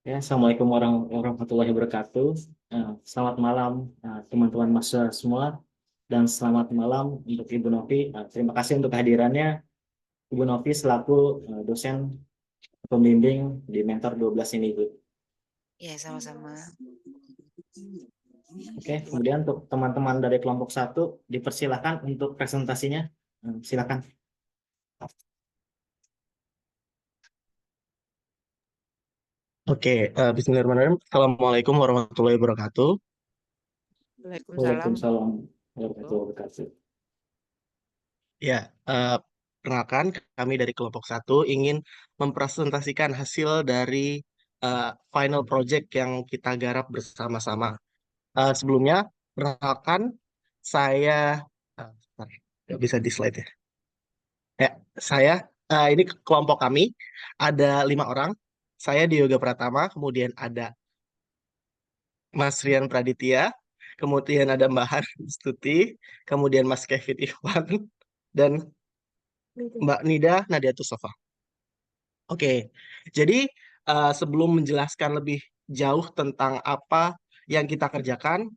Ya, Assalamualaikum warahmatullahi wabarakatuh. Selamat malam teman-teman mahasiswa semua dan selamat malam untuk Ibu Novi. Terima kasih untuk kehadirannya Ibu Novi selaku dosen pembimbing di Mentor 12 ini, Ibu. Ya, sama-sama. Oke, kemudian untuk teman-teman dari kelompok 1 dipersilakan untuk presentasinya. Silakan. Oke, Bismillahirrahmanirrahim. Assalamualaikum warahmatullahi wabarakatuh. Waalaikumsalam. Waalaikumsalam warahmatullahi wabarakatuh. Ya, perkenalkan kami dari kelompok 1 ingin mempresentasikan hasil dari final project yang kita garap bersama-sama. Sebelumnya, perkenalkan saya, bentar, nggak bisa di slide ya. Ya, saya, ini kelompok kami, ada 5 orang. Saya Dioga Pratama, kemudian ada Mas Rian Praditya, kemudian ada Mbak Han Stuti, kemudian Mas Kevin Ikhwan, dan Mbak Nida Nadia Tusofa. Oke, jadi sebelum menjelaskan lebih jauh tentang apa yang kita kerjakan,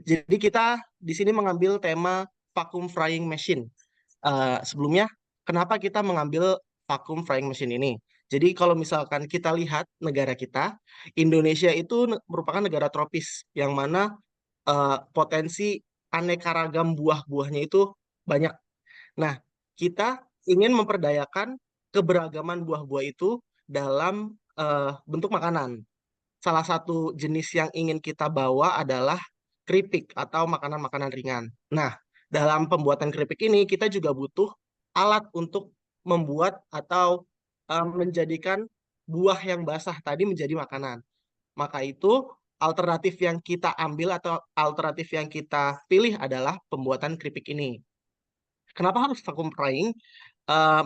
jadi kita di sini mengambil tema vacuum frying machine. Sebelumnya, kenapa kita mengambil vacuum frying machine ini? Jadi kalau misalkan kita lihat negara kita, Indonesia itu merupakan negara tropis yang mana potensi aneka ragam buah-buahnya itu banyak. Nah, kita ingin memperdayakan keberagaman buah-buah itu dalam bentuk makanan. Salah satu jenis yang ingin kita bawa adalah keripik atau makanan-makanan ringan. Nah, dalam pembuatan keripik ini kita juga butuh alat untuk membuat atau menjadikan buah yang basah tadi menjadi makanan. Maka itu alternatif yang kita ambil atau alternatif yang kita pilih adalah pembuatan keripik ini. Kenapa harus vacuum frying?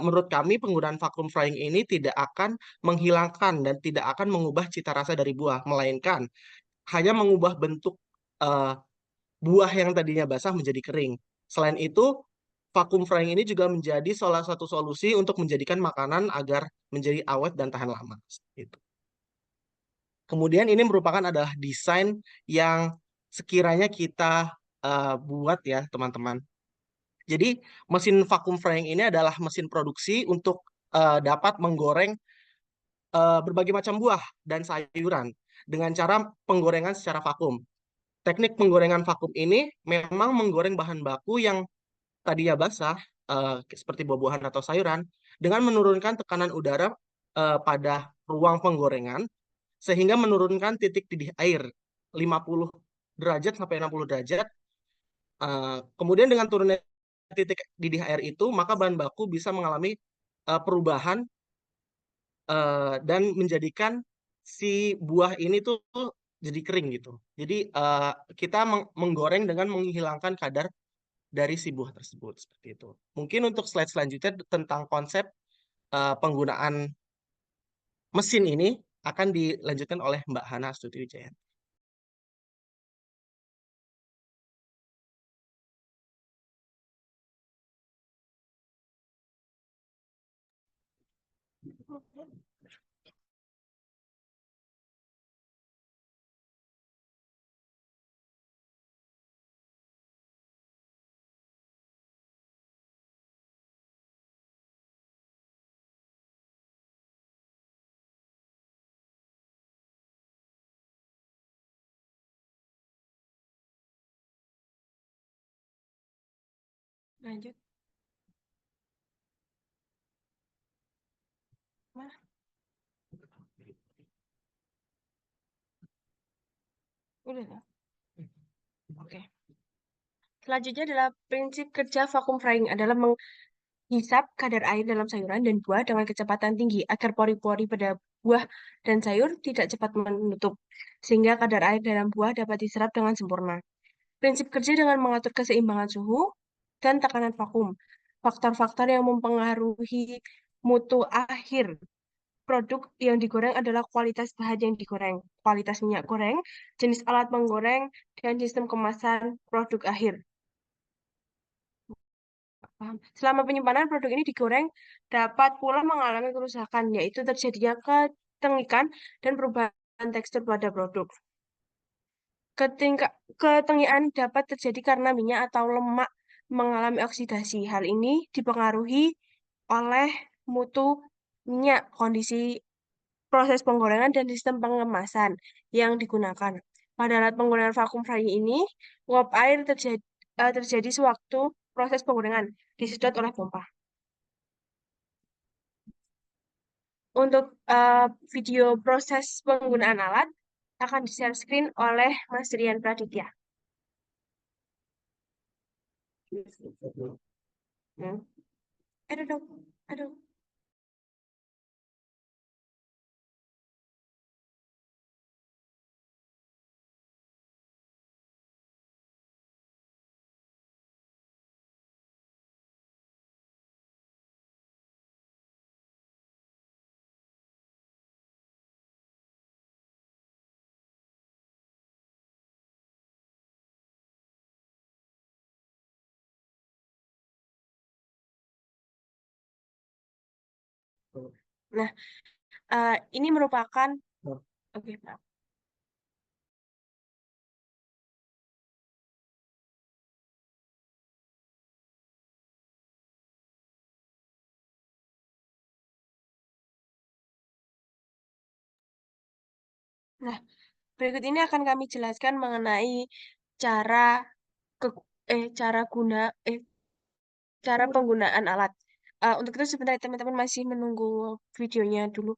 Menurut kami penggunaan vacuum frying ini tidak akan menghilangkan dan tidak akan mengubah cita rasa dari buah, melainkan hanya mengubah bentuk uh, buah yang tadinya basah menjadi kering. Selain itu, vacuum frying ini juga menjadi salah satu solusi untuk menjadikan makanan agar menjadi awet dan tahan lama. Itu. Kemudian ini merupakan adalah desain yang sekiranya kita buat ya teman-teman. Jadi mesin vacuum frying ini adalah mesin produksi untuk dapat menggoreng berbagai macam buah dan sayuran dengan cara penggorengan secara vakum. Teknik penggorengan vakum ini memang menggoreng bahan baku yang tadinya basah seperti buah-buahan atau sayuran dengan menurunkan tekanan udara pada ruang penggorengan sehingga menurunkan titik didih air 50 derajat sampai 60 derajat. Kemudian dengan turunnya titik didih air itu, maka bahan baku bisa mengalami perubahan dan menjadikan si buah ini tuh jadi kering gitu. Jadi kita menggoreng dengan menghilangkan kadar dari si buah tersebut seperti itu. Mungkin untuk slide selanjutnya tentang konsep penggunaan mesin ini akan dilanjutkan oleh Mbak Hana Astuti Wijaya. Lanjut. Nah. Udah ya? Oke. Selanjutnya adalah prinsip kerja vacuum frying adalah menghisap kadar air dalam sayuran dan buah dengan kecepatan tinggi agar pori-pori pada buah dan sayur tidak cepat menutup, sehingga kadar air dalam buah dapat diserap dengan sempurna. Prinsip kerja dengan mengatur keseimbangan suhu dan tekanan vakum. Faktor-faktor yang mempengaruhi mutu akhir produk yang digoreng adalah kualitas bahan yang digoreng, kualitas minyak goreng, jenis alat menggoreng, dan sistem kemasan produk akhir. Selama penyimpanan produk ini digoreng, dapat pula mengalami kerusakan, yaitu terjadinya ketengikan dan perubahan tekstur pada produk. Ketengikan dapat terjadi karena minyak atau lemak mengalami oksidasi. Hal ini dipengaruhi oleh mutu minyak, kondisi proses penggorengan, dan sistem pengemasan yang digunakan. Pada alat penggorengan vakum frying ini, uap air terjadi sewaktu proses penggorengan disedot oleh pompa. Untuk video proses penggunaan alat akan di-share screen oleh Mas Rian Praditya. Aduh dong, aduh. Nah, ini merupakan oke, Pak. Nah, berikut ini akan kami jelaskan mengenai cara ke cara guna cara penggunaan alat. Untuk itu sebentar teman-teman masih menunggu videonya dulu.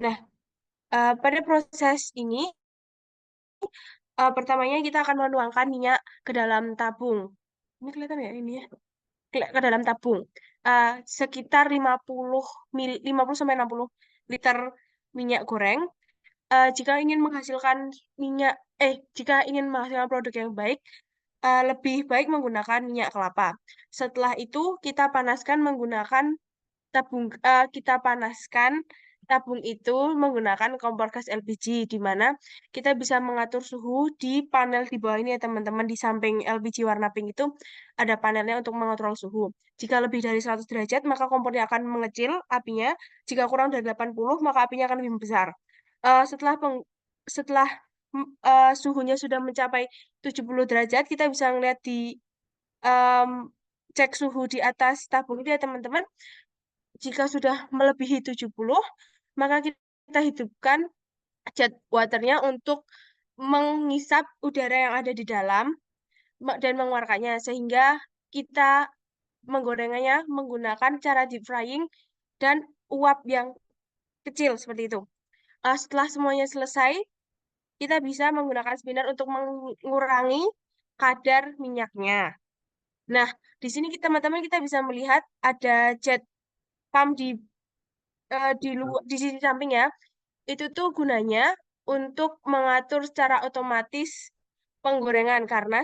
Nah, pada proses ini pertamanya kita akan menuangkan minyak ke dalam tabung. Ini kelihatan ya ini ya? Ke dalam tabung. Sekitar 50 sampai 60 liter minyak goreng. Jika ingin menghasilkan jika ingin menghasilkan produk yang baik, lebih baik menggunakan minyak kelapa. Setelah itu kita panaskan tabung itu menggunakan kompor gas LPG, di mana kita bisa mengatur suhu di panel di bawah ini ya teman-teman. Di samping LPG warna pink itu ada panelnya untuk mengontrol suhu. Jika lebih dari 100 derajat maka kompornya akan mengecil apinya. Jika kurang dari 80 maka apinya akan lebih besar. Setelah suhunya sudah mencapai 70 derajat, kita bisa melihat di em, cek suhu di atas tabung itu ya teman-teman. Jika sudah melebihi 70, maka kita hidupkan jet waternya untuk mengisap udara yang ada di dalam dan mengeluarkannya, sehingga kita menggorengnya menggunakan cara deep frying dan uap yang kecil seperti itu. Setelah semuanya selesai, kita bisa menggunakan spinner untuk mengurangi kadar minyaknya. Nah, di sini teman-teman kita bisa melihat ada jet pump di sisi samping ya. Itu tuh gunanya untuk mengatur secara otomatis penggorengan, karena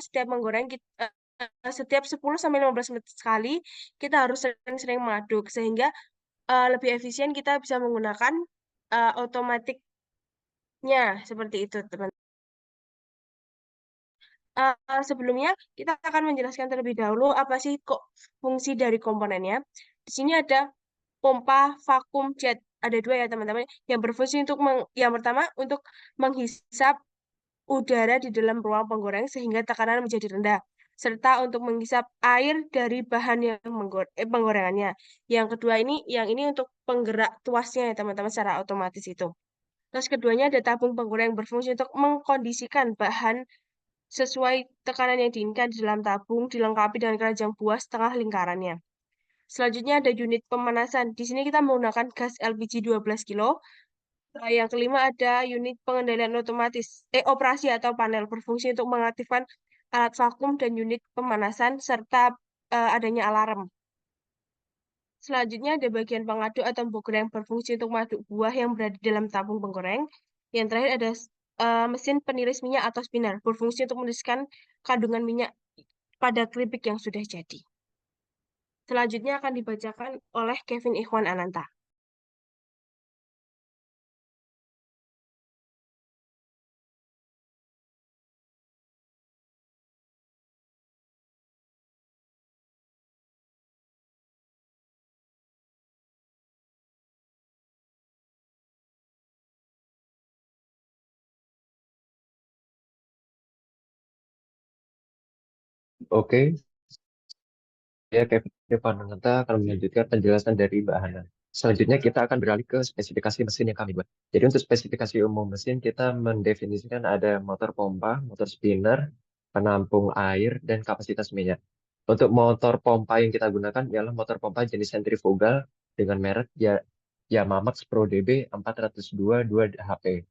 setiap 10 sampai 15 menit sekali kita harus sering-sering mengaduk, sehingga lebih efisien kita bisa menggunakan otomatiknya seperti itu, teman. Sebelumnya kita akan menjelaskan terlebih dahulu apa sih kok fungsi dari komponennya. Di sini ada pompa vakum jet. Ada dua ya teman-teman. Yang berfungsi yang pertama untuk menghisap udara di dalam ruang penggoreng sehingga tekanan menjadi rendah, serta untuk menghisap air dari bahan yang penggorengannya. Yang kedua yang ini untuk penggerak tuasnya ya teman-teman secara otomatis itu. Terus keduanya ada tabung penggoreng yang berfungsi untuk mengkondisikan bahan sesuai tekanan yang diinginkan di dalam tabung, dilengkapi dengan keranjang buas setengah lingkarannya. Selanjutnya ada unit pemanasan. Di sini kita menggunakan gas LPG 12 kilo. Yang kelima ada unit pengendalian operasi atau panel berfungsi untuk mengaktifkan alat vakum dan unit pemanasan serta adanya alarm. Selanjutnya ada bagian pengaduk atau penggorengan yang berfungsi untuk mengaduk buah yang berada di dalam tabung penggoreng. Yang terakhir ada mesin peniris minyak atau spinner berfungsi untuk meniriskan kandungan minyak pada keripik yang sudah jadi. Selanjutnya akan dibacakan oleh Kevin Ikhwan Ananta. Oke, ya Kevin Devananta akan melanjutkan penjelasan dari Mbak Hana. Selanjutnya kita akan beralih ke spesifikasi mesin yang kami buat. Jadi untuk spesifikasi umum mesin kita mendefinisikan ada motor pompa, motor spinner, penampung air, dan kapasitas minyak. Untuk motor pompa yang kita gunakan ialah motor pompa jenis sentrifugal dengan merek Yamaha Pro DB 402 2HP.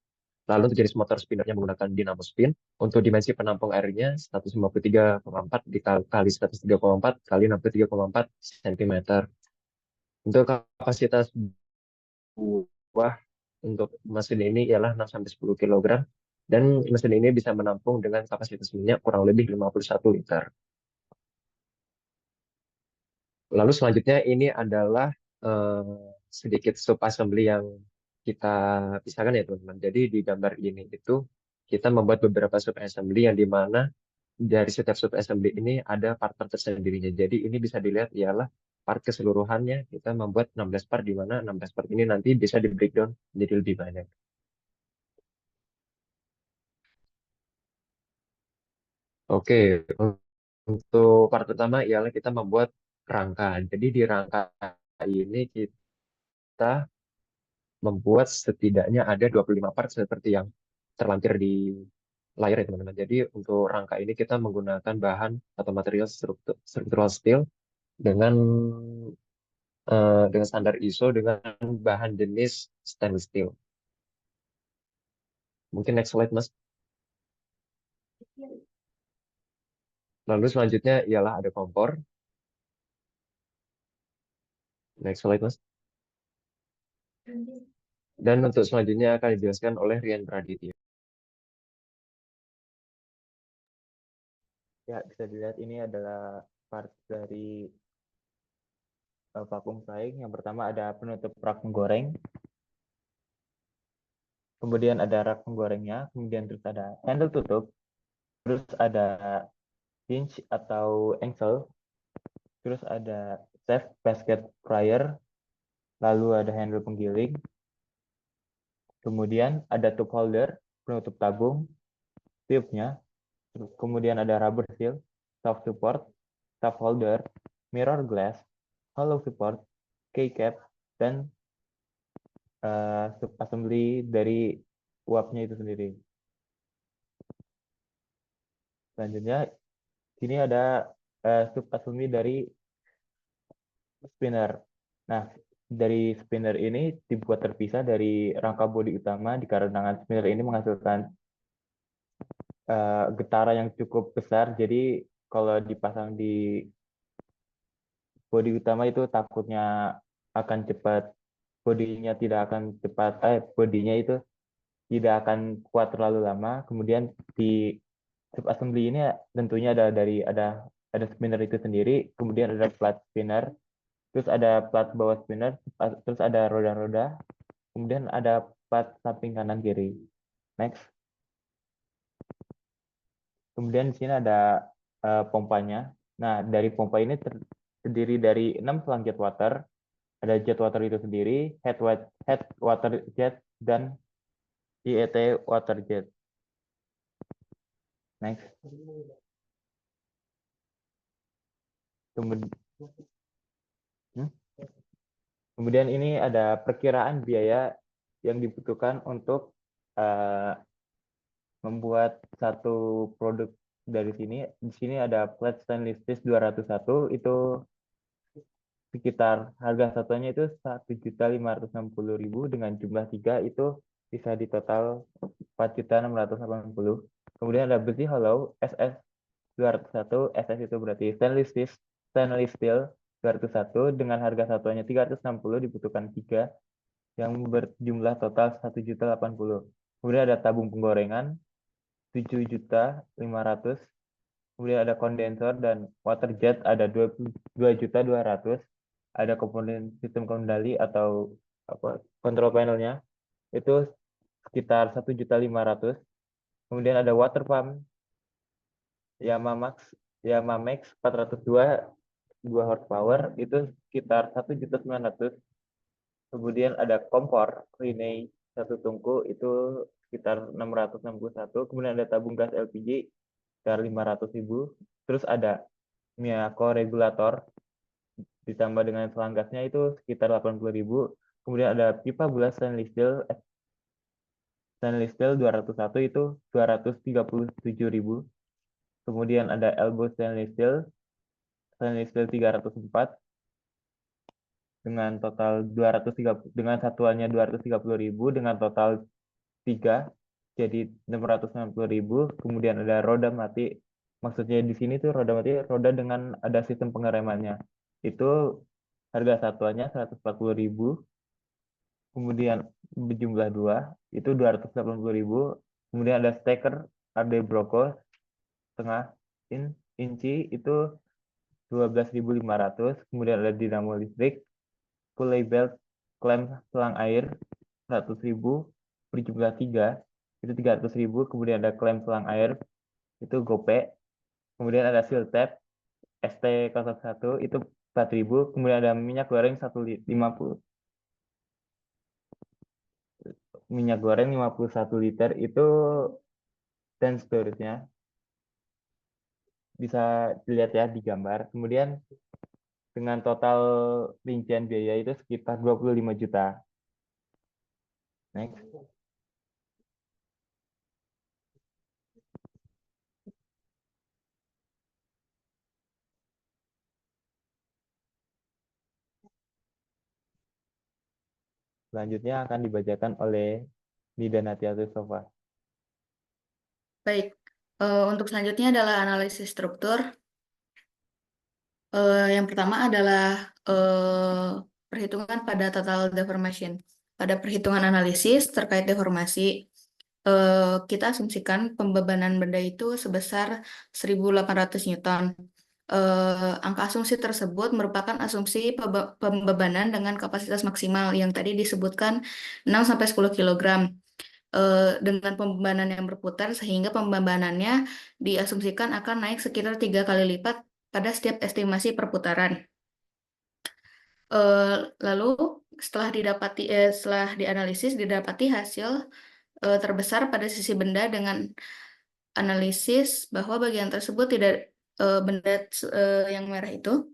Lalu untuk jenis motor spinnernya menggunakan dinamo spin. Untuk dimensi penampung airnya 153,4 dikali 103,4 kali 63,4 cm. Untuk kapasitas buah untuk mesin ini ialah 6-10 kg dan mesin ini bisa menampung dengan kapasitas minyak kurang lebih 51 liter. Lalu selanjutnya ini adalah sedikit sub assembly yang kita pisahkan ya teman-teman. Jadi di gambar ini itu kita membuat beberapa sub assembly yang dimana dari setiap sub assembly ini ada part-part tersendirinya. Jadi ini bisa dilihat ialah part keseluruhannya kita membuat 16 part di mana 16 part ini nanti bisa di breakdown menjadi lebih banyak. Oke, untuk part pertama ialah kita membuat rangka. Jadi di rangka ini kita membuat setidaknya ada 25 part seperti yang terlampir di layar ya teman-teman. Jadi untuk rangka ini kita menggunakan bahan atau material structural steel dengan dengan standar ISO dengan bahan jenis stainless steel. Mungkin next slide Mas. Lalu selanjutnya ialah ada kompor. Next slide Mas. Dan untuk selanjutnya akan dijelaskan oleh Rian Praditya. Ya, bisa dilihat ini adalah part dari vacuum frying. Yang pertama ada penutup rak penggoreng. Kemudian ada rak penggorengnya. Kemudian terus ada handle tutup. Terus ada hinge atau engsel. Terus ada safe basket fryer. Lalu ada handle penggiling. Kemudian ada tube holder, penutup tabung, tube-nya. Kemudian ada rubber seal, soft support, top holder, mirror glass, hollow support, keycap, dan sub assembly dari uapnya itu sendiri. Selanjutnya, sini ada sub assembly dari spinner. Nah, dari spinner ini dibuat terpisah dari rangka bodi utama dikarenakan spinner ini menghasilkan getaran yang cukup besar. Jadi kalau dipasang di bodi utama itu takutnya akan cepat, bodinya itu tidak akan kuat terlalu lama. Kemudian di sub assembly ini tentunya ada spinner itu sendiri, kemudian ada plat spinner, terus ada plat bawah spinner, terus ada roda-roda, kemudian ada plat samping kanan kiri. Next. Kemudian di sini ada pompanya. Nah, dari pompa ini terdiri dari 6 selang jet water. Ada jet water itu sendiri, head water jet, dan IET water jet. Next. Kemudian ini ada perkiraan biaya yang dibutuhkan untuk membuat satu produk dari sini. Di sini ada flat stainless steel 201, itu sekitar harga satunya itu 1.560.000 dengan jumlah 3 itu bisa di total 4.680. Kemudian ada besi hollow SS 201, SS itu berarti stainless steel 201 dengan harga satuannya 360, dibutuhkan 3 yang berjumlah total 1.080. Kemudian ada tabung penggorengan 7.500. Kemudian ada kondensor dan water jet ada 2.200.000. Ada komponen sistem kendali atau control panelnya itu sekitar 1.500.000. Kemudian ada water pump Yamamex 402 2 horsepower itu sekitar 1.900.000. Kemudian ada kompor Rinnai satu tungku itu sekitar 661. Kemudian ada tabung gas LPG sekitar 500.000. Terus ada Miyako regulator ditambah dengan selang gasnya itu sekitar 80.000. Kemudian ada pipa bulat stainless steel 201 itu 237.000. Kemudian ada elbow stainless steel 304 dengan total 230, dengan satuannya 230.000 dengan total 3 jadi 690.000. Kemudian ada roda mati. Maksudnya di sini tuh roda mati, roda dengan ada sistem pengeremannya. Itu harga satuannya 140.000. Kemudian berjumlah 2 itu 280.000. Kemudian ada steker RD Broco setengah inci itu 12.500. Kemudian ada dinamo listrik, pulley belt, klem selang air 100.000 berjumlah 3 itu 300.000. Kemudian ada klem selang air itu gope. Kemudian ada seal tab ST01 itu 4.000. Kemudian ada minyak goreng 150 minyak goreng 51 liter itu dan storage-nya bisa dilihat ya di gambar. Kemudian dengan total rincian biaya itu sekitar 25 juta. Next. Selanjutnya akan dibacakan oleh Nida Natiatus Sofa. Baik, untuk selanjutnya adalah analisis struktur. Yang pertama adalah perhitungan pada total deformation. Pada perhitungan analisis terkait deformasi, kita asumsikan pembebanan benda itu sebesar 1.800 Newton. Angka asumsi tersebut merupakan asumsi pembebanan dengan kapasitas maksimal yang tadi disebutkan 6-10 kg. Dengan pembebanan yang berputar sehingga pembebanannya diasumsikan akan naik sekitar 3 kali lipat pada setiap estimasi perputaran. Lalu setelah dianalisis didapati hasil terbesar pada sisi benda dengan analisis bahwa bagian tersebut tidak benda yang merah itu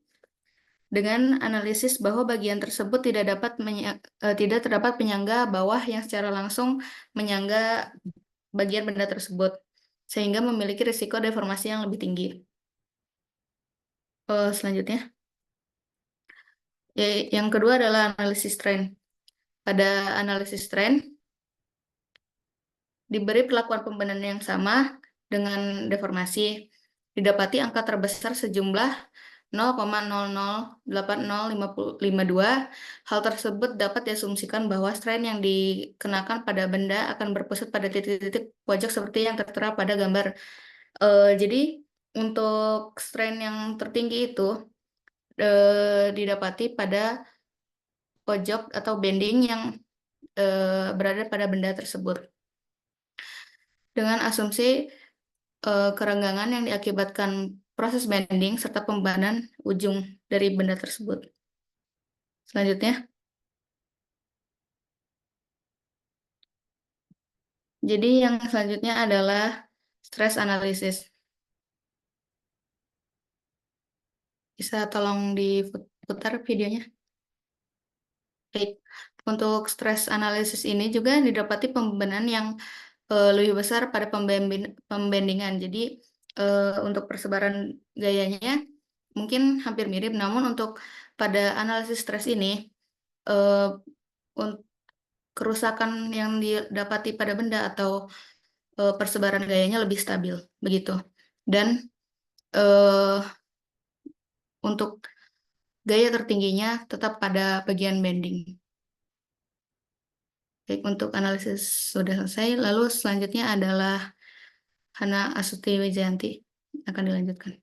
dengan analisis bahwa bagian tersebut tidak terdapat penyangga bawah yang secara langsung menyangga bagian benda tersebut sehingga memiliki risiko deformasi yang lebih tinggi. Selanjutnya, yang kedua adalah analisis tren. Pada analisis tren diberi perlakuan pembebanan yang sama dengan deformasi, didapati angka terbesar sejumlah 0,008052. Hal tersebut dapat diasumsikan bahwa strain yang dikenakan pada benda akan berpusat pada titik-titik pojok seperti yang tertera pada gambar. Jadi untuk strain yang tertinggi itu didapati pada pojok atau bending yang berada pada benda tersebut. Dengan asumsi kerenggangan yang diakibatkan proses bending serta pembebanan ujung dari benda tersebut. Selanjutnya, jadi yang selanjutnya adalah stress analysis. Bisa tolong diputar videonya. Baik, untuk stress analysis ini juga didapati pembebanan yang lebih besar pada pembandingan. Jadi untuk persebaran gayanya mungkin hampir mirip, namun untuk pada analisis stres ini kerusakan yang didapati pada benda atau persebaran gayanya lebih stabil, begitu. Dan untuk gaya tertingginya tetap pada bagian bending. Baik, untuk analisis sudah selesai. Lalu selanjutnya adalah Hana Astuti Wijayanti akan dilanjutkan.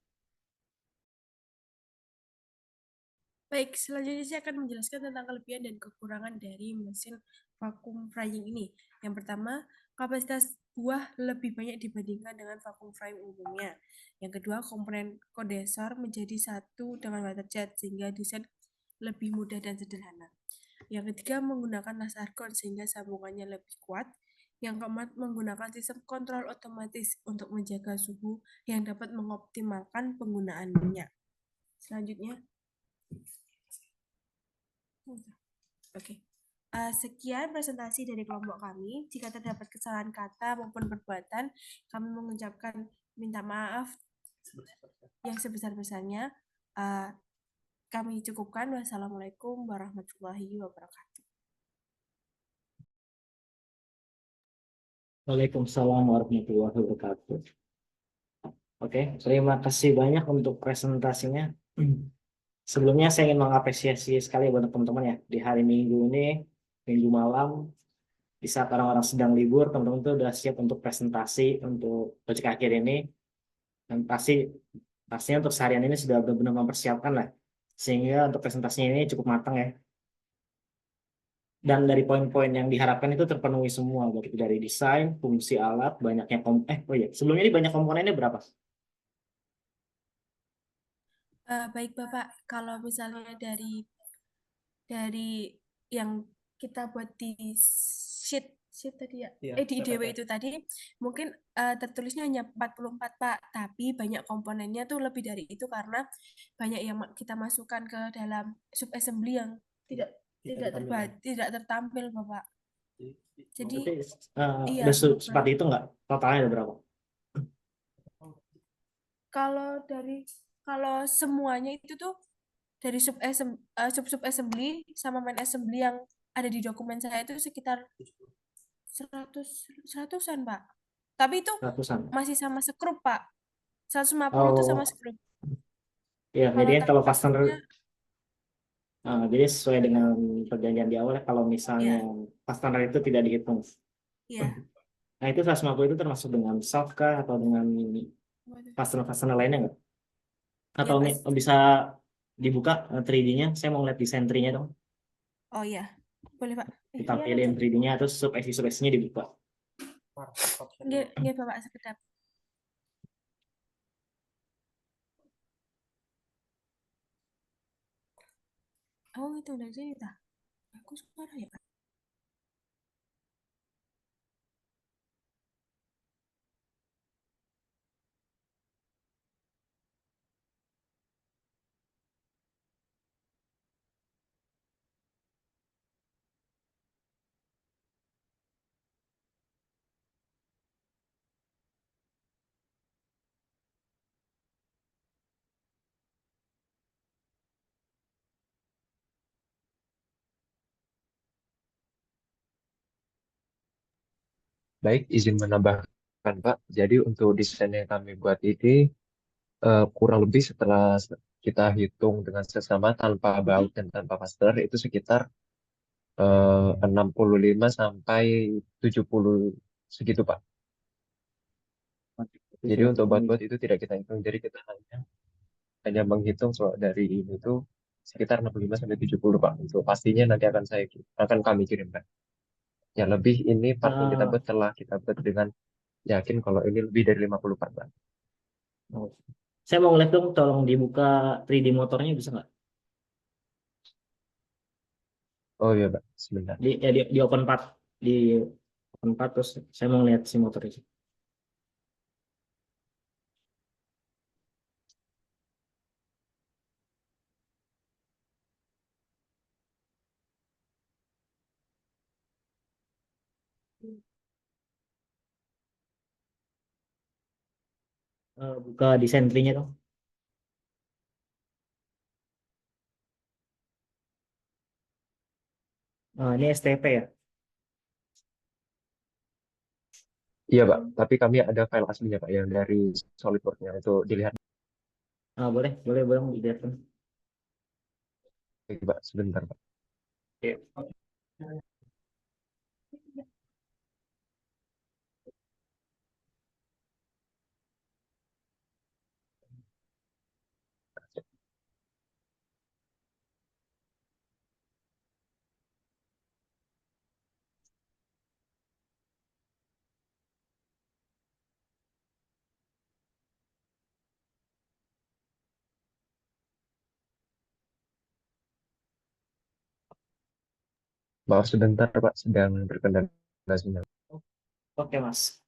Baik, selanjutnya saya akan menjelaskan tentang kelebihan dan kekurangan dari mesin vacuum frying ini. Yang pertama, kapasitas buah lebih banyak dibandingkan dengan vacuum frying umumnya. Yang kedua, komponen kondensor menjadi satu dengan water jet sehingga desain lebih mudah dan sederhana. Yang ketiga, menggunakan las argon sehingga sambungannya lebih kuat. Yang keempat, menggunakan sistem kontrol otomatis untuk menjaga suhu yang dapat mengoptimalkan penggunaannya. Selanjutnya, oke. Sekian presentasi dari kelompok kami. Jika terdapat kesalahan kata maupun perbuatan, kami mengucapkan minta maaf yang sebesar-besarnya. Kami cukupkan. Wassalamualaikum warahmatullahi wabarakatuh. Waalaikumsalam warahmatullahi wabarakatuh. Oke, terima kasih banyak untuk presentasinya. Sebelumnya saya ingin mengapresiasi sekali buat teman-teman ya, di hari Minggu ini, Minggu malam, di saat orang-orang sedang libur, teman-teman tuh udah siap untuk presentasi untuk proyek akhir ini, dan pastinya untuk seharian ini sudah benar-benar mempersiapkan lah, sehingga untuk presentasinya ini cukup matang ya. Dan dari poin-poin yang diharapkan itu terpenuhi semua, baik itu dari desain, fungsi alat, banyaknya sebelumnya ini banyak komponennya berapa? Baik Bapak, kalau misalnya dari yang kita buat di sheet tadi ya, di IDW itu tadi, mungkin tertulisnya hanya 44 Pak, tapi banyak komponennya tuh lebih dari itu karena banyak yang kita masukkan ke dalam sub assembly yang tidak tertampil Bapak. Jadi iya, Udah bukan. seperti itu nggak? Totalnya ada berapa? Kalau semuanya itu tuh dari sub assembly sama main assembly yang ada di dokumen saya itu sekitar 100-an Pak. Tapi itu Ratusan. masih sama skrup Pak. 150 itu sama Oh, skrup. ya, jadi Kalau kalau customer, customer-nya jadi sesuai dengan perjanjian di awal, kalau misalnya ya, customer itu tidak dihitung. ya. Nah, itu 150 itu termasuk dengan soft kah atau dengan customer lainnya nggak? Atau Ya, Pak. bisa dibuka 3D-nya? Saya mau lihat desain 3D-nya dong. Oh ya. Boleh Pak. Iya, Ditampilin 3D-nya, terus sub-nya dibuka. Nggih, Bapak sekedap. Oh, itu dari sini tah. Aku suara ya, Pak. Baik, izin menambahkan Pak. Jadi untuk desain yang kami buat ini kurang lebih setelah kita hitung dengan sesama tanpa baut dan tanpa fastener itu sekitar 65 sampai 70 segitu Pak. Jadi untuk buat itu tidak kita hitung. Jadi kita hanya menghitung soal dari ini tuh sekitar 65 sampai 70 Pak. Untuk pastinya nanti akan kami kirimkan. Yang lebih ini part yang kita buat telah kita buat dengan yakin kalau ini lebih dari 50 part Pak. Saya mau ngeliat dong, tolong dibuka 3D motornya bisa nggak? Oh iya Pak, sebentar. Di open part, di open part, terus saya mau ngeliat si motornya. Buka desain tree-nya dong. Ini STP ya? Iya Pak, tapi kami ada file aslinya Pak yang dari SolidWorks-nya itu dilihat. Boleh, boleh dilihatkan. Oke, Pak, sebentar Pak. Oke. Maaf sebentar Pak, sedang berkendara sinyal. Oke, Mas.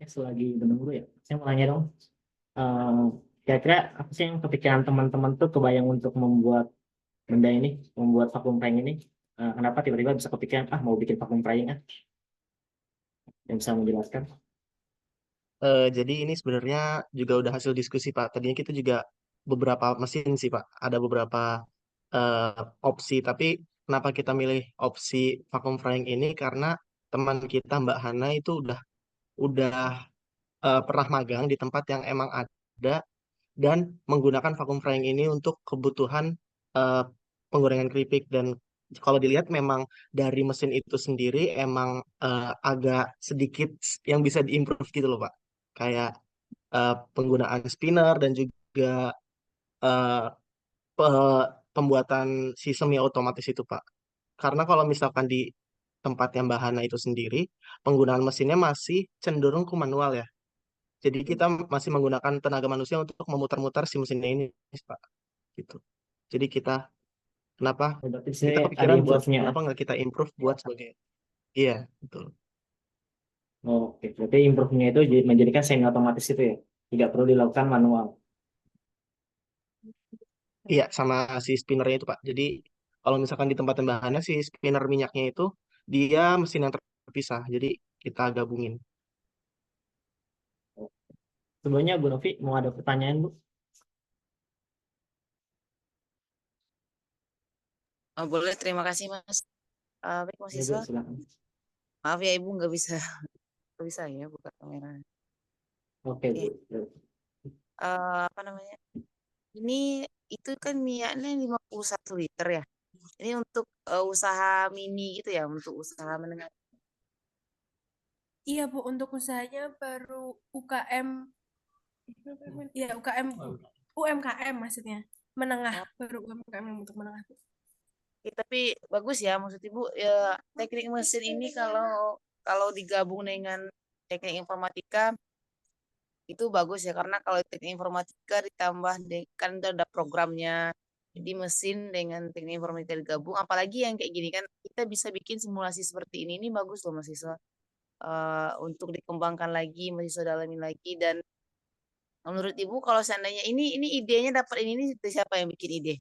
Selagi menunggu ya, saya mau nanya dong. eh, Kira-kira apa sih yang kepikiran teman-teman tuh kebayang untuk membuat benda ini, membuat vacuum frying ini? Kenapa tiba-tiba bisa kepikiran, mau bikin vacuum frying yang bisa menjelaskan? Jadi ini sebenarnya juga udah hasil diskusi Pak. Tadinya kita juga beberapa mesin sih Pak. Ada beberapa opsi. Tapi kenapa kita milih opsi vacuum frying ini? Karena teman kita Mbak Hana itu udah pernah magang di tempat yang emang ada dan menggunakan vacuum frying ini untuk kebutuhan eh, penggorengan keripik. Dan kalau dilihat memang dari mesin itu sendiri emang agak sedikit yang bisa diimprove gitu loh Pak. Kayak penggunaan spinner dan juga eh, pembuatan si semi otomatis itu Pak. Karena kalau misalkan di tempat yang bahana itu sendiri, penggunaan mesinnya masih cenderung ke manual ya. Jadi kita masih menggunakan tenaga manusia untuk memutar-mutar si mesinnya ini, Pak. Gitu. Jadi kenapa Berarti di sini kita ada kepikiran buat improve-nya. kenapa nggak kita improve buat sebagai iya betul. Oke, berarti improve-nya itu menjadikan semi otomatis itu ya, tidak perlu dilakukan manual. Iya sama si spinnernya itu Pak. Jadi kalau misalkan di tempat tambahannya si spinner minyaknya itu dia mesin yang terpisah. Jadi kita gabungin. Sebelumnya Bu Novi mau ada pertanyaan Bu? Oh, boleh, terima kasih Mas. Baik Ya Bu, mahasiswa, silakan. maaf ya Ibu nggak bisa nggak bisa ya buka kamera. Oke Bu. Oke, apa namanya? Ini itu kan minyaknya 51 liter ya. Ini untuk usaha mini gitu ya, untuk usaha menengah. Iya Bu, untuk usahanya baru UKM, ya UKM, UMKM maksudnya, menengah, Oh, baru UMKM yang untuk menengah Bu. tapi bagus ya maksud Ibu ya teknik mesin ini kalau kalau digabung dengan teknik informatika itu bagus ya karena kalau teknik informatika ditambah kan itu ada programnya jadi mesin dengan teknik informatika digabung apalagi yang kayak gini kan kita bisa bikin simulasi seperti ini bagus loh mahasiswa. Untuk dikembangkan lagi mahasiswa dalamin lagi dan menurut ibu kalau seandainya ini idenya dapat ini dari siapa yang bikin ide.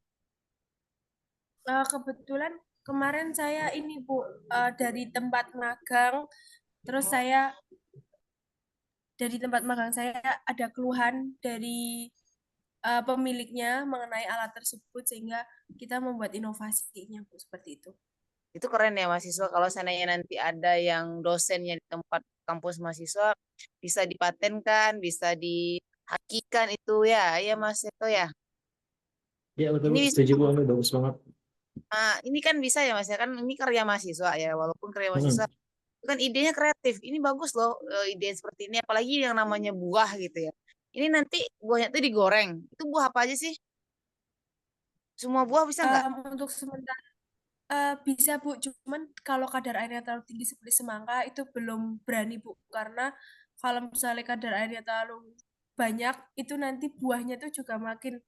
Kebetulan kemarin saya ini Bu, dari tempat magang, terus saya dari tempat magang saya ada keluhan dari pemiliknya mengenai alat tersebut sehingga kita membuat inovasinya Bu, seperti itu. Itu keren ya mahasiswa kalau seandainya nanti ada yang dosennya di tempat kampus mahasiswa bisa dipatenkan, bisa dihakikan itu ya, ya Mas Seto ya. Ya betul, Ini Bu. bisa, Setuju Bu, ini bagus banget. ini kan bisa ya Mas ya kan ini karya mahasiswa ya, walaupun karya mahasiswa Hmm. itu kan idenya kreatif. Ini bagus loh ide seperti ini, apalagi yang namanya buah gitu ya. Ini nanti buahnya itu digoreng. Itu buah apa aja sih? Semua buah bisa nggak? Untuk sementara bisa Bu, cuman kalau kadar airnya terlalu tinggi seperti semangka itu belum berani Bu, karena kalau misalnya kadar airnya terlalu banyak itu nanti buahnya tuh juga makin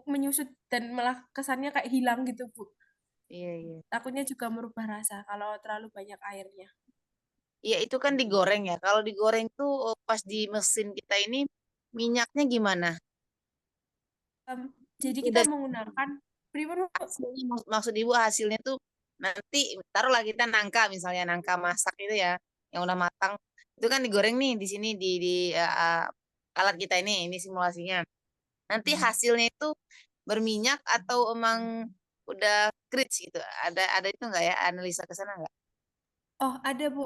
menyusut dan malah kesannya kayak hilang gitu Bu. Iya, iya. Takutnya juga merubah rasa kalau terlalu banyak airnya. Iya, itu kan digoreng ya. Kalau digoreng tuh pas di mesin kita ini minyaknya gimana? Em, jadi kita Udah menggunakan primer Bu. hasilnya, maksud ibu hasilnya tuh nanti taruhlah kita nangka misalnya nangka masak itu ya yang udah matang itu kan digoreng nih di sini di alat kita ini simulasinya. Nanti hasilnya itu berminyak atau emang udah crisp gitu. Ada itu enggak ya analisa ke sana enggak? Oh, ada Bu.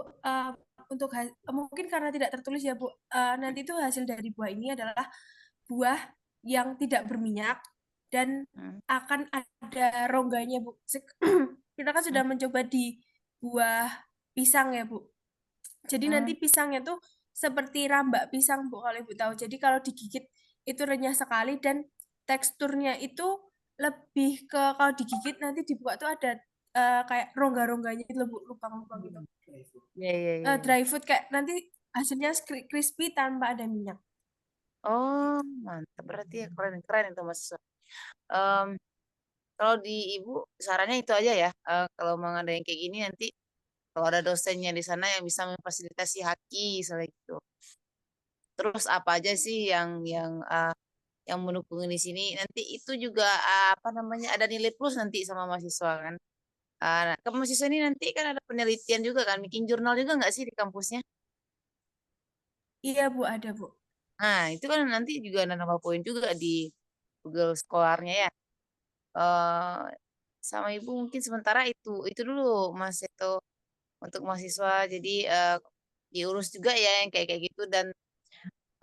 Untuk mungkin karena tidak tertulis ya Bu. Nanti itu hasil dari buah ini adalah buah yang tidak berminyak dan Hmm. akan ada rongganya, Bu. Kita kan sudah mencoba di buah pisang ya, Bu. Jadi nanti pisangnya tuh seperti rambak pisang, Bu, kalau Ibu tahu. Jadi kalau digigit itu renyah sekali dan teksturnya itu lebih ke kalau digigit nanti dibuka tuh ada kayak rongga-rongganya gitu loh, Bu, lubang-lubang gitu. Iya, iya, iya. Dry food kayak nanti hasilnya crispy tanpa ada minyak. Oh, mantap. Berarti ya keren-keren itu mahasiswa. Em, kalau di Ibu sarannya itu aja ya. Kalau mau ngadain kayak gini nanti kalau ada dosennya di sana yang bisa memfasilitasi haki misalnya gitu. Terus apa aja sih yang mendukung di sini? Nanti itu juga apa namanya ada nilai plus nanti sama mahasiswa kan. Ke mahasiswa ini nanti kan ada penelitian juga kan, bikin jurnal juga nggak sih di kampusnya? Iya, Bu, ada, Bu. Nah, itu kan nanti juga ada nambah poin juga di Google Scholar-nya ya. eh Sama Ibu mungkin sementara itu dulu Mas itu untuk mahasiswa. Jadi diurus juga ya yang kayak kayak gitu dan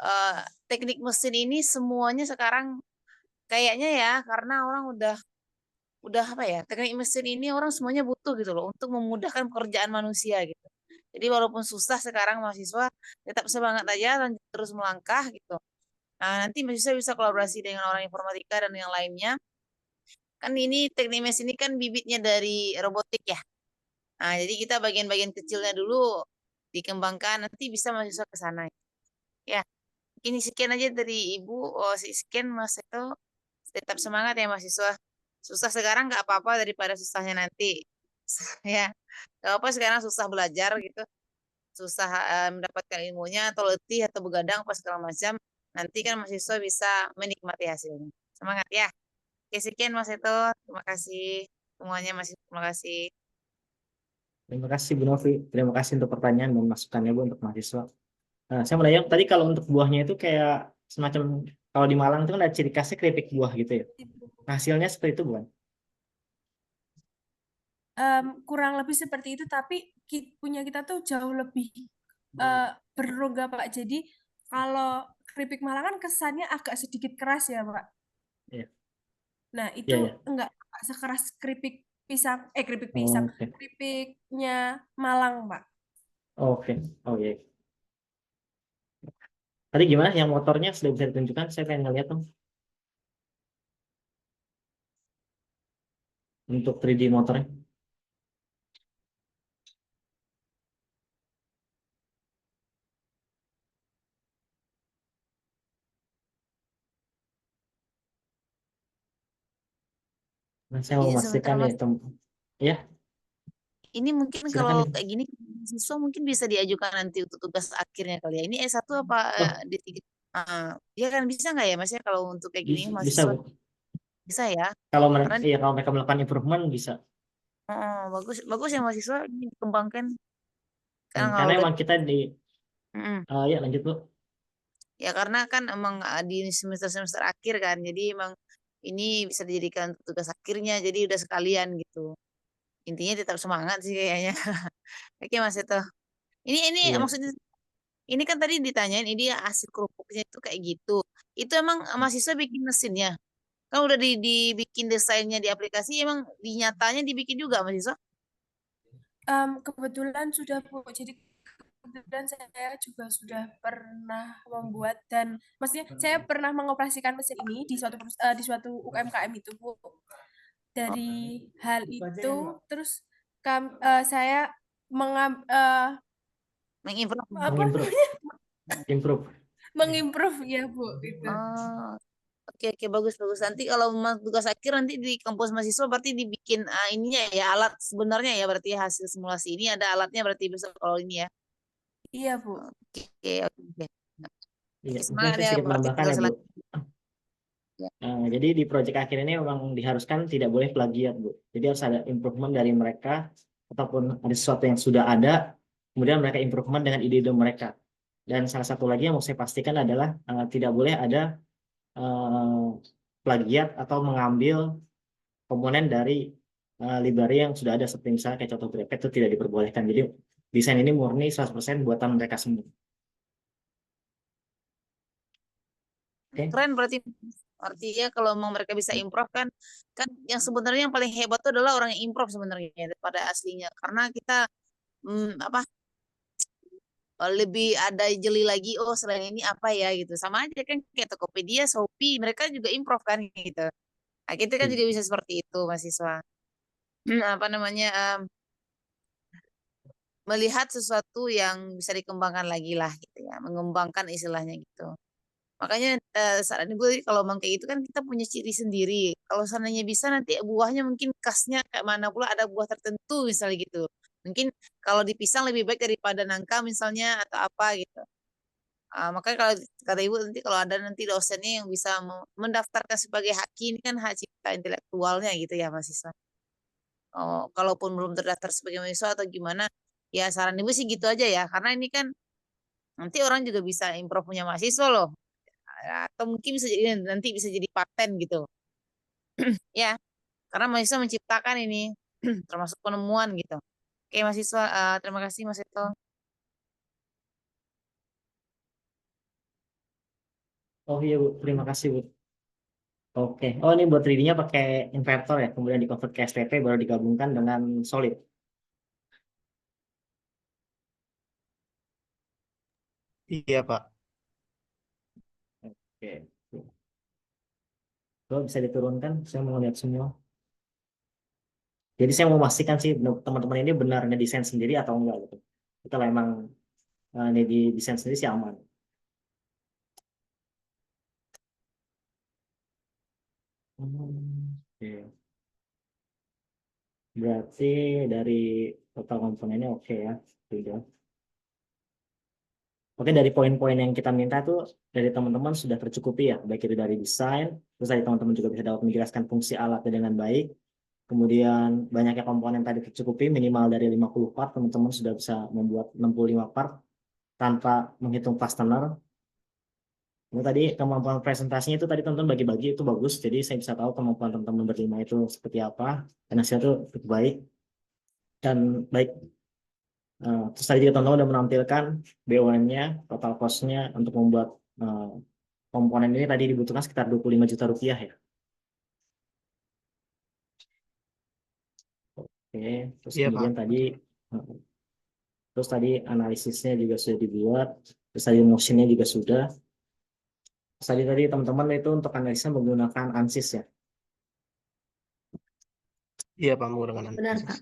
eh, teknik mesin ini semuanya sekarang kayaknya ya karena orang udah apa ya teknik mesin ini orang semuanya butuh gitu loh untuk memudahkan pekerjaan manusia gitu. Jadi walaupun susah sekarang mahasiswa tetap semangat aja dan terus melangkah gitu. Nah, nanti mahasiswa bisa kolaborasi dengan orang informatika dan yang lainnya. Kan ini teknik mesin ini kan bibitnya dari robotik ya. Nah, jadi kita bagian-bagian kecilnya dulu dikembangkan, nanti bisa mahasiswa ke sana. Ya, ini sekian aja dari Ibu. Oh, sekian Mas itu. Tetap semangat ya mahasiswa. Susah sekarang nggak apa-apa daripada susahnya nanti. Ya, nggak apa sekarang susah belajar gitu. Susah mendapatkan ilmunya atau letih atau begadang pas segala macam. Nanti kan mahasiswa bisa menikmati hasilnya. Semangat ya. Oke, sekian Mas Eto. Terima kasih semuanya Mas. Terima kasih. Terima kasih Bu Novi. Terima kasih untuk pertanyaan dan masukannya Bu untuk mahasiswa. Saya mau nanya tadi kalau untuk buahnya itu kayak semacam kalau di Malang itu kan ada ciri khasnya keripik buah gitu ya. Hasilnya seperti itu bukan? Kurang lebih seperti itu, tapi punya kita tuh jauh lebih berrongga, Pak. Jadi kalau keripik Malang kan kesannya agak sedikit keras ya, Pak. Iya. Nah, Iya, itu iya. enggak sekeras keripik pisang, keripik Oh, pisang, oke. keripiknya Malang, Pak. Oke. Oh iya. Tadi gimana yang motornya sudah bisa ditunjukkan? Saya pengen ngeliat dong. Untuk 3D motornya. Nah, saya mau Ini sebentar memastikan ya, Mas. Ya, Ini mungkin silakan kalau nih. kayak gini siswa mungkin bisa diajukan nanti untuk tugas akhirnya kali ya. Ini S1 apa Oh, D3? Ya kan bisa nggak ya Mas ya kalau untuk kayak gini bisa mahasiswa Bu. bisa ya? Kalau mereka, Karena iya, kalau mereka melakukan improvement bisa. bagus bagus ya mahasiswa ini dikembangkan karena Karena kalau udah emang kita di, mm, ya lanjut Bu. ya karena kan emang di semester akhir kan. Jadi emang ini bisa dijadikan tugas akhirnya jadi udah sekalian gitu. Intinya tetap semangat sih kayaknya. Oke Mas itu. Ini Iya. maksudnya ini kan tadi ditanyain ini hasil kerupuknya itu kayak gitu. Itu emang mahasiswa bikin mesinnya. Kan udah dibikin desainnya di aplikasi, emang di nyatanya dibikin juga mahasiswa? Kebetulan sudah, Bu. Jadi kebetulan saya juga sudah pernah membuat dan maksudnya saya pernah mengoperasikan mesin ini di suatu UMKM itu, Bu. Oh, Dari hal itu terus saya mengimprove. apa Mengimprove. namanya? Improve. Mengimprove ya, Bu, gitu. Oh, oke oke bagus bagus. Nanti kalau tugas akhir nanti di kampus mahasiswa berarti dibikin ininya ya alat sebenarnya ya berarti hasil simulasi ini ada alatnya berarti besok kalau ini ya. Iya, Bu. Oke oke oke. Iya, Oke, mungkin semangat saya ya sedikit berarti menambahkan tugas ya Bu. selanjutnya. Ya. Jadi di proyek akhir ini memang diharuskan tidak boleh plagiat Bu. Jadi harus ada improvement dari mereka ataupun ada sesuatu yang sudah ada, kemudian mereka improvement dengan ide-ide mereka. Dan salah satu lagi yang mau saya pastikan adalah tidak boleh ada plagiat atau mengambil komponen dari library yang sudah ada seperti misalnya kayak contoh Graph itu tidak diperbolehkan. Jadi desain ini murni 100% buatan mereka semua. Oke. Keren berarti Artinya kalau memang mereka bisa improv kan yang sebenarnya yang paling hebat itu adalah orang yang improv sebenarnya daripada aslinya. Karena kita apa lebih ada jeli lagi, oh selain ini apa ya gitu. Sama aja kan kayak Tokopedia, Shopee, mereka juga improv kan gitu. Nah, kita kan juga bisa seperti itu mahasiswa. Apa namanya melihat sesuatu yang bisa dikembangkan lagi lah gitu ya, mengembangkan istilahnya gitu. Makanya saran gue kalau memang kayak gitu kan kita punya ciri sendiri. Kalau seandainya bisa nanti buahnya mungkin khasnya kayak mana pula ada buah tertentu misalnya gitu. Mungkin kalau dipisang lebih baik daripada nangka misalnya atau apa gitu. Makanya kalau kata ibu nanti kalau ada nanti dosennya yang bisa mendaftarkan sebagai haki ini kan hak cipta intelektualnya gitu ya mahasiswa. Oh, kalaupun belum terdaftar sebagai mahasiswa atau gimana, ya saran ibu sih gitu aja ya. Karena ini kan nanti orang juga bisa improve punya mahasiswa loh. Atau mungkin bisa jadi nanti bisa jadi paten gitu. Ya, karena mahasiswa menciptakan ini termasuk penemuan gitu. Oke mahasiswa, terima kasih Mas Eto. Oh iya Bu, terima kasih Bu. Oke, oh ini buat 3D-nya pakai inverter ya, kemudian di convert ke STP baru digabungkan dengan solid. Iya, Pak. Oke, kalau bisa diturunkan, saya mau lihat semua. Jadi saya mau memastikan sih teman-teman ini benar ngedesain sendiri atau enggak gitu. Kalau emang ini di desain sendiri sih aman. Oke. Berarti dari total komponennya oke ya. Sudah. Oke, dari poin-poin yang kita minta tuh dari teman-teman sudah tercukupi ya, baik itu dari desain, terus dari teman-teman juga bisa dapat menjelaskan fungsi alatnya dengan baik. Kemudian banyaknya komponen tadi tercukupi, minimal dari 50 part, teman-teman sudah bisa membuat 65 part tanpa menghitung fastener. Ini tadi kemampuan presentasinya itu tadi teman-teman bagi-bagi itu bagus, jadi saya bisa tahu kemampuan teman-teman berlima itu seperti apa, dan hasilnya itu cukup baik. Dan baik, terus tadi juga teman-teman sudah menampilkan BUM-nya, total cost-nya untuk membuat komponen ini tadi dibutuhkan sekitar 25 juta rupiah ya. Oke, terus Iya, Pak. kemudian tadi terus tadi analisisnya juga sudah dibuat, terus tadi motionnya juga sudah. Terus tadi teman-teman itu untuk analisisnya menggunakan ANSYS ya. Iya, Pak, menggunakan Benar, analisis. Pak.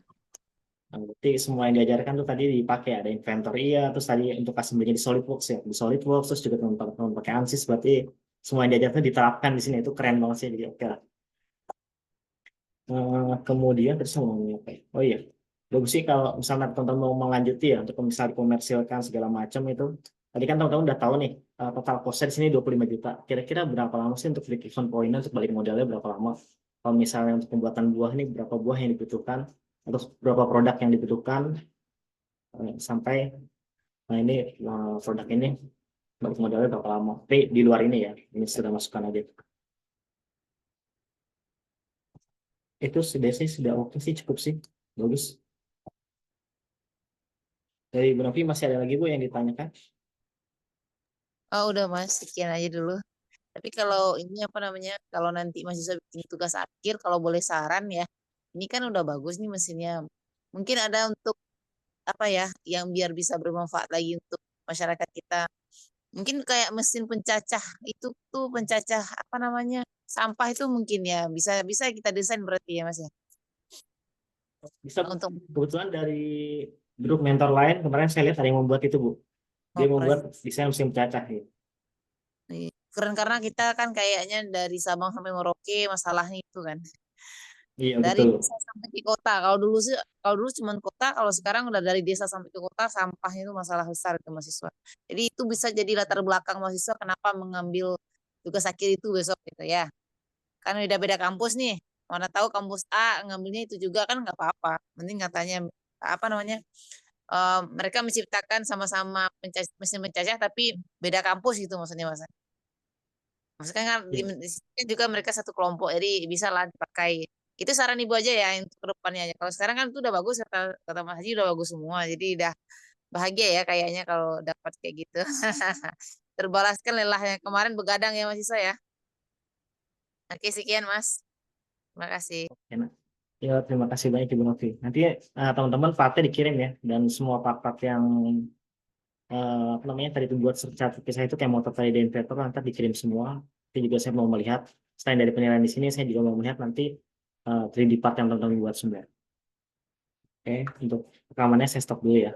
Nah, berarti semua yang diajarkan tuh tadi dipakai, ada inventor iya, terus tadi untuk assembly di SolidWorks ya, di SolidWorks terus juga teman-teman pakai ANSYS, berarti semua yang diajarkan diterapkan di sini, itu keren banget sih, jadi oke lah. Kemudian terus mau ngomongin apa ya? Oh iya, bagus sih kalau misalnya teman-teman mau melanjuti ya untuk misalnya dikomersilkan segala macam itu. Tadi kan teman-teman udah tahu nih total cost di sini 25 juta. Kira-kira berapa lama sih untuk break even point untuk balik modalnya berapa lama? Kalau misalnya untuk pembuatan buah nih berapa buah yang dibutuhkan atau berapa produk yang dibutuhkan sampai ini produk ini balik modalnya berapa lama? Tapi di luar ini ya, ini sudah masukkan aja. Itu sudah sih sudah oke sih, cukup sih, bagus. Dari Bu Novi masih ada lagi Bu yang ditanyakan? Oh udah Mas, sekian aja dulu. Tapi kalau ini apa namanya, kalau nanti mahasiswa bikin tugas akhir, kalau boleh saran ya, ini kan udah bagus nih mesinnya. Mungkin ada untuk apa ya, yang biar bisa bermanfaat lagi untuk masyarakat kita. Mungkin kayak mesin pencacah itu tuh pencacah apa namanya sampah itu mungkin ya bisa bisa kita desain berarti ya Mas ya. Bisa Bu. Untuk Kebetulan dari grup mentor lain kemarin saya lihat ada yang membuat itu Bu. Dia oh, membuat keren. desain mesin pecacah ya. Iya. Keren karena kita kan kayaknya dari Sabang sampai Merauke masalahnya itu kan. Iya Dari betul. desa sampai ke kota. Kalau dulu cuma kota, kalau sekarang udah dari desa sampai ke kota, sampahnya itu masalah besar itu mahasiswa. Jadi itu bisa jadi latar belakang mahasiswa kenapa mengambil tugas akhir itu besok gitu ya. Kan beda-beda kampus nih. Mana tahu kampus A ngambilnya itu juga kan nggak apa-apa. Penting katanya apa namanya? Mereka menciptakan sama-sama mesin pencacah tapi beda kampus gitu maksudnya Mas. Maksudnya kan Iya. di sini kan juga mereka satu kelompok, jadi bisa lah dipakai. Itu saran ibu aja ya untuk kedepannya aja. Kalau sekarang kan itu udah bagus kata kata Mas Haji udah bagus semua, jadi udah bahagia ya kayaknya kalau dapat kayak gitu. Terbalaskan lelah yang kemarin begadang ya mahasiswa ya. Oke, sekian Mas. Terima kasih. Ya, terima kasih banyak Ibu Novi. Nanti teman-teman partnya dikirim ya, dan semua part-part yang apa namanya tadi itu buat sertifikat kisah itu kayak motor tadi dan inverter nanti dikirim semua. Itu juga saya mau melihat. Selain dari penilaian di sini, saya juga mau melihat nanti 3D part yang teman-teman buat semua. Oke, untuk rekamannya saya stop dulu ya.